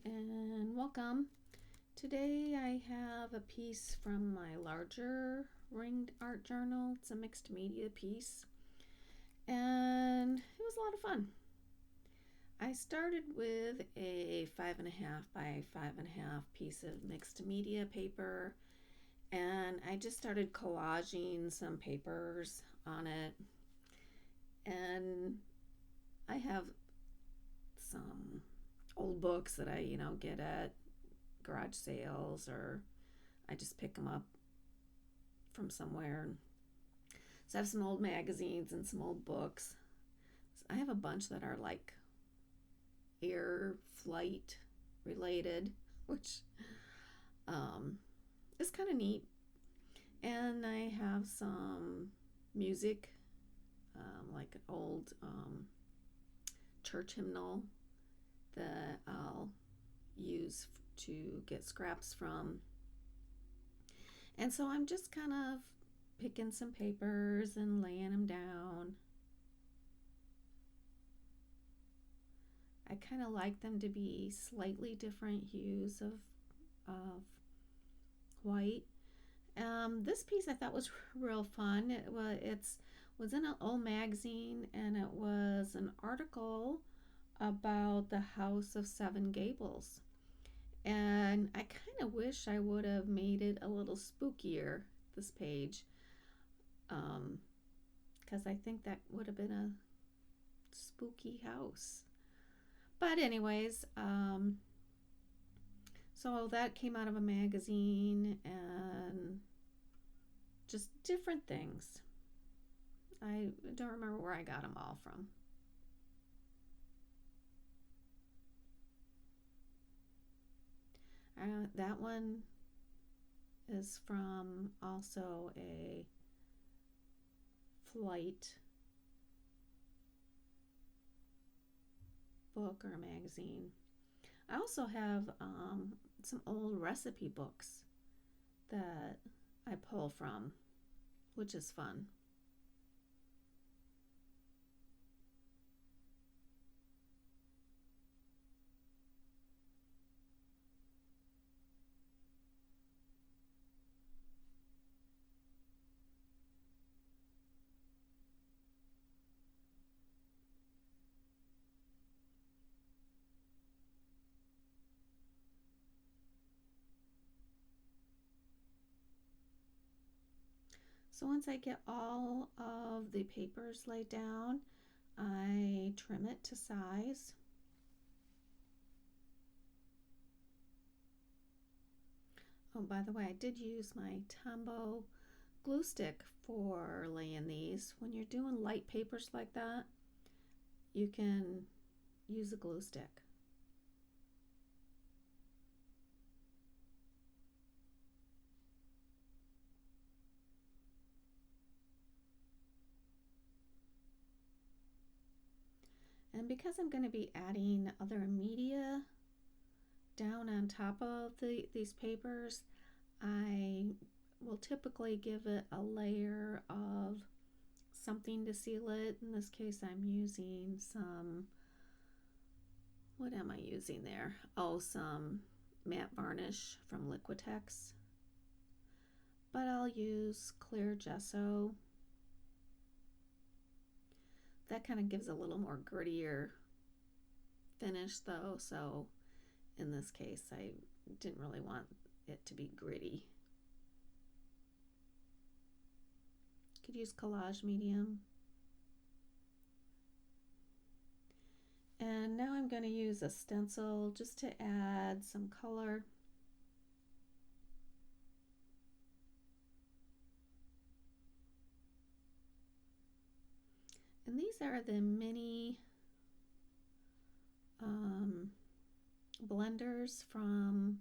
and welcome. Today I have a piece from my larger ringed art journal. It's a mixed media piece and it was a lot of fun. I started with a 5.5 by 5.5 piece of mixed media paper, and I just started collaging some papers on it, and I have some old books that I get at garage sales, or I just pick them up from somewhere. So I have some old magazines and some old books. I have a bunch that are like air flight related, which is kind of neat. And I have some music, like an old church hymnal that I'll use to get scraps from. And so I'm just kind of picking some papers and laying them down. I kind of like them to be slightly different hues of white. This piece I thought was real fun. It was in an old magazine, and it was an article about the House of Seven Gables. And I kind of wish I would have made it a little spookier, this page, because I think that would have been a spooky house. But anyways, so that came out of a magazine, and just different things. I don't remember where I got them all from. That one is from also a flight book or magazine. I also have some old recipe books that I pull from, which is fun. So once I get all of the papers laid down, I trim it to size. Oh, by the way, I did use my Tombow glue stick for laying these. When you're doing light papers like that, you can use a glue stick. And because I'm going to be adding other media down on top of these papers, I will typically give it a layer of something to seal it. In this case, I'm using some, what am I using there? Oh, some matte varnish from Liquitex. But I'll use clear gesso. That kind of gives a little more grittier finish though, so in this case I didn't really want it to be gritty. Could use collage medium. And now I'm going to use a stencil just to add some color. And these are the mini blenders from,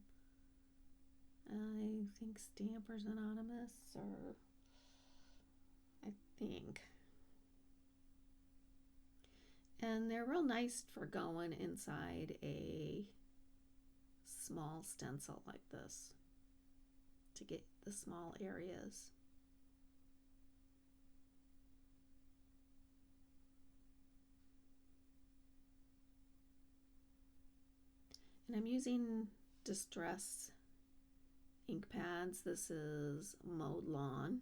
I think, Stampers Anonymous, or I think. And they're real nice for going inside a small stencil like this to get the small areas. And I'm using Distress ink pads. This is Mowed Lawn.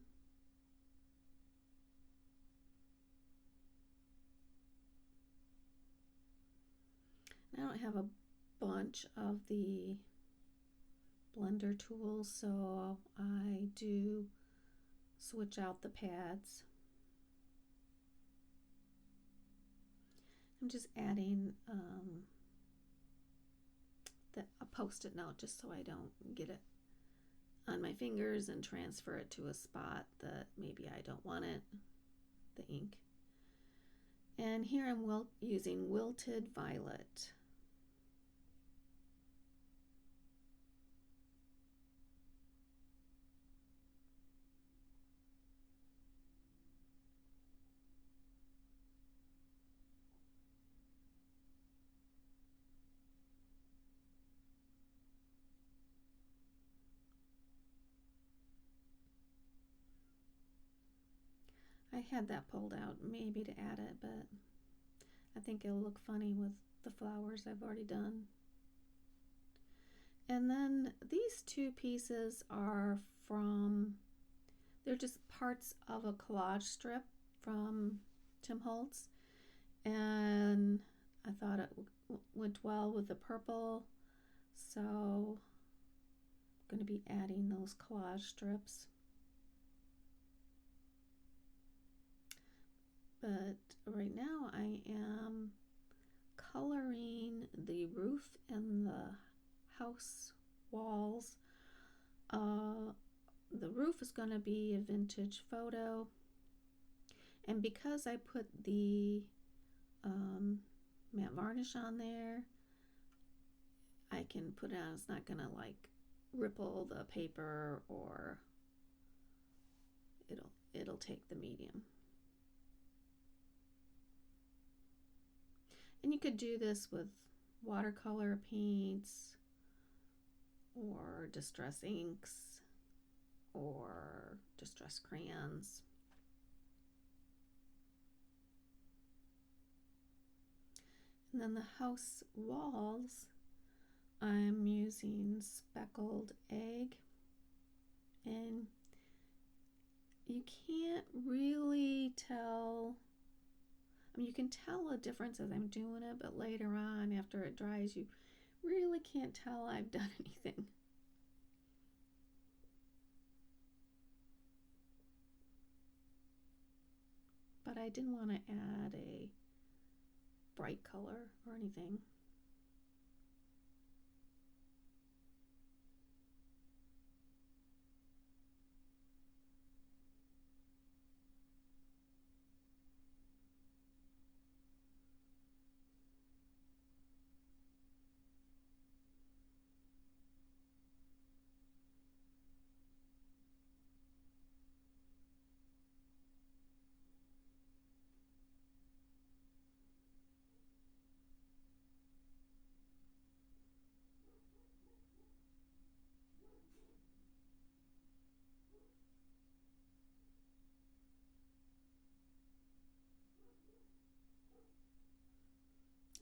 I don't have a bunch of the blender tools, so I do switch out the pads. I'm just adding a post-it note just so I don't get it on my fingers and transfer it to a spot that maybe I don't want it, the ink. And here I'm using Wilted Violet. I had that pulled out maybe to add it, but I think it'll look funny with the flowers I've already done. And then these two pieces are they're just parts of a collage strip from Tim Holtz, and I thought it went well with the purple, so I'm going to be adding those collage strips. But right now I am coloring the roof and the house walls. The roof is going to be a vintage photo, and because I put the matte varnish on there, I can put it on. It's not going to like ripple the paper, or it'll take the medium. And you could do this with watercolor paints or distress inks or distress crayons. And then the house walls, I'm using speckled egg, and you can't really tell. I mean, you can tell a difference as I'm doing it, but later on, after it dries, you really can't tell I've done anything. But I didn't want to add a bright color or anything.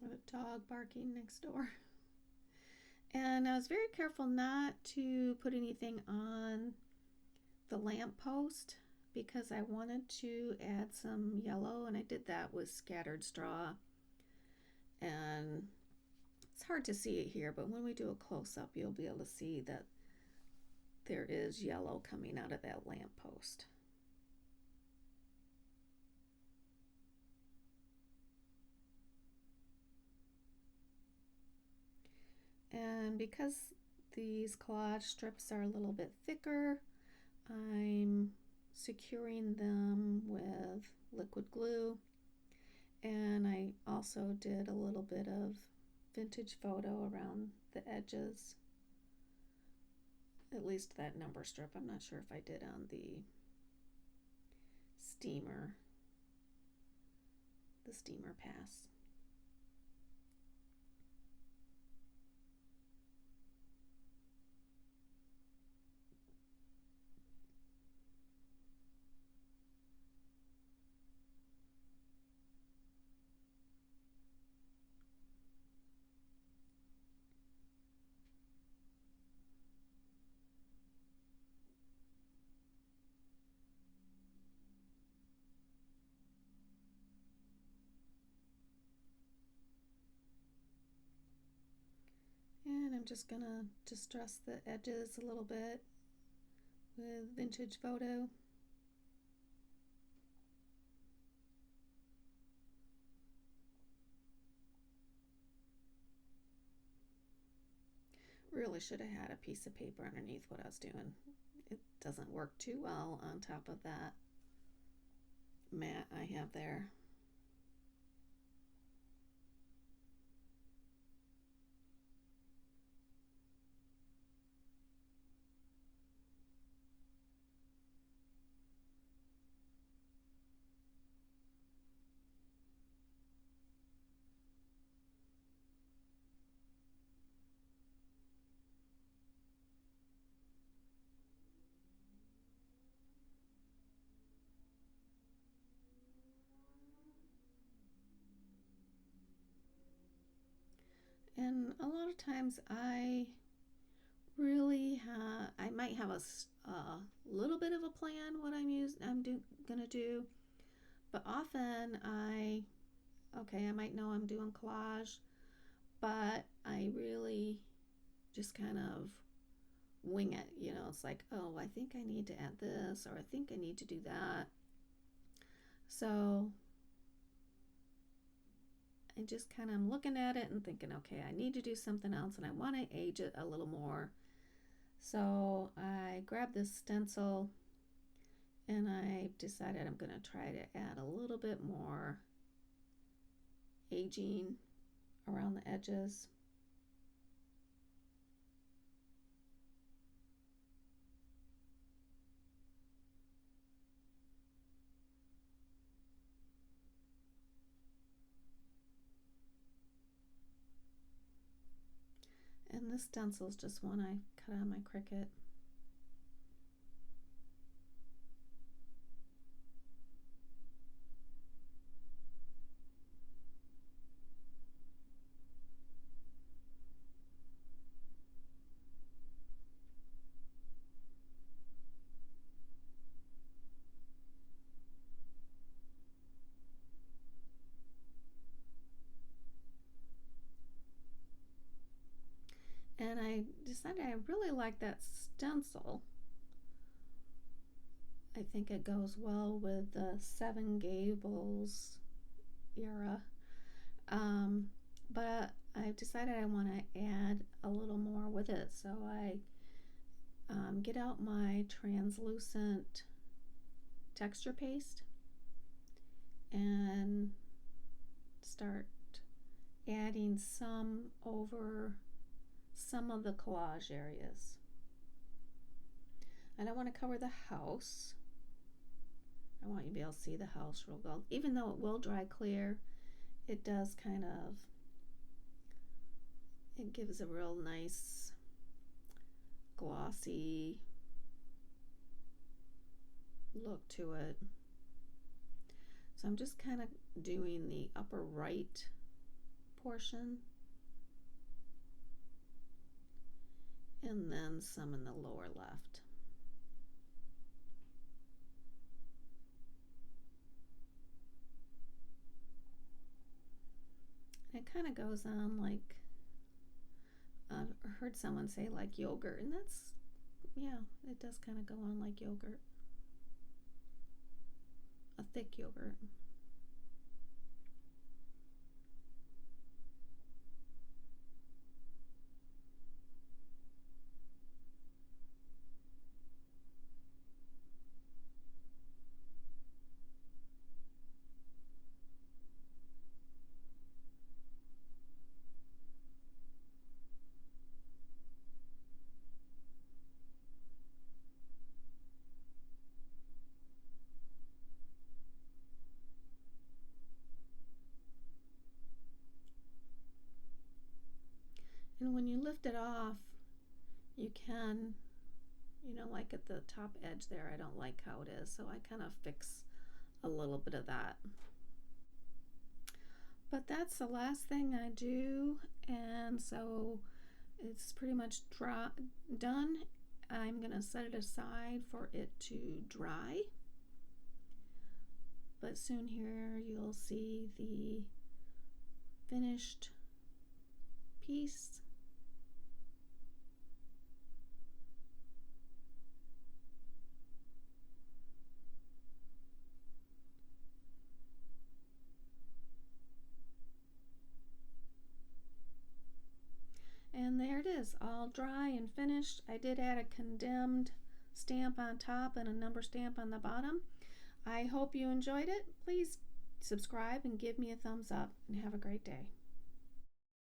With a dog barking next door. And I was very careful not to put anything on the lamp post because I wanted to add some yellow, and I did that with scattered straw. And it's hard to see it here, but when we do a close-up, you'll be able to see that there is yellow coming out of that lamp post. And because these collage strips are a little bit thicker, I'm securing them with liquid glue, and I also did a little bit of vintage photo around the edges, at least that number strip. I'm not sure if I did on the steamer pass. just gonna distress the edges a little bit with vintage photo. Really should have had a piece of paper underneath what I was doing. It doesn't work too well on top of that mat I have there. And a lot of times I might have a little bit of a plan what I'm gonna do, but often I might know I'm doing collage, but I really just kind of wing it. It's like, oh, I think I need to add this, or I think I need to do that. So I just kind of am looking at it and thinking, okay, I need to do something else, and I want to age it a little more. So I grabbed this stencil and I decided I'm going to try to add a little bit more aging around the edges. And this stencil is just one I cut on my Cricut. And I decided I really like that stencil. I think it goes well with the Seven Gables era. But I've decided I want to add a little more with it. So I get out my translucent texture paste and start adding some over some of the collage areas. I don't want to cover the house. I want you to be able to see the house real well. Even though it will dry clear, it does kind of, it gives a real nice glossy look to it. So I'm just kind of doing the upper right portion and then some in the lower left. It kind of goes on like, I've heard someone say like yogurt, and that's, yeah, it does kind of go on like yogurt, a thick yogurt. And when you lift it off, you can, like at the top edge there, I don't like how it is, so I kind of fix a little bit of that. But that's the last thing I do, and so it's pretty much done. I'm going to set it aside for it to dry. But soon here you'll see the finished piece. is, all dry and finished. I did add a condemned stamp on top and a number stamp on the bottom. I hope you enjoyed it. Please subscribe and give me a thumbs up, and have a great day.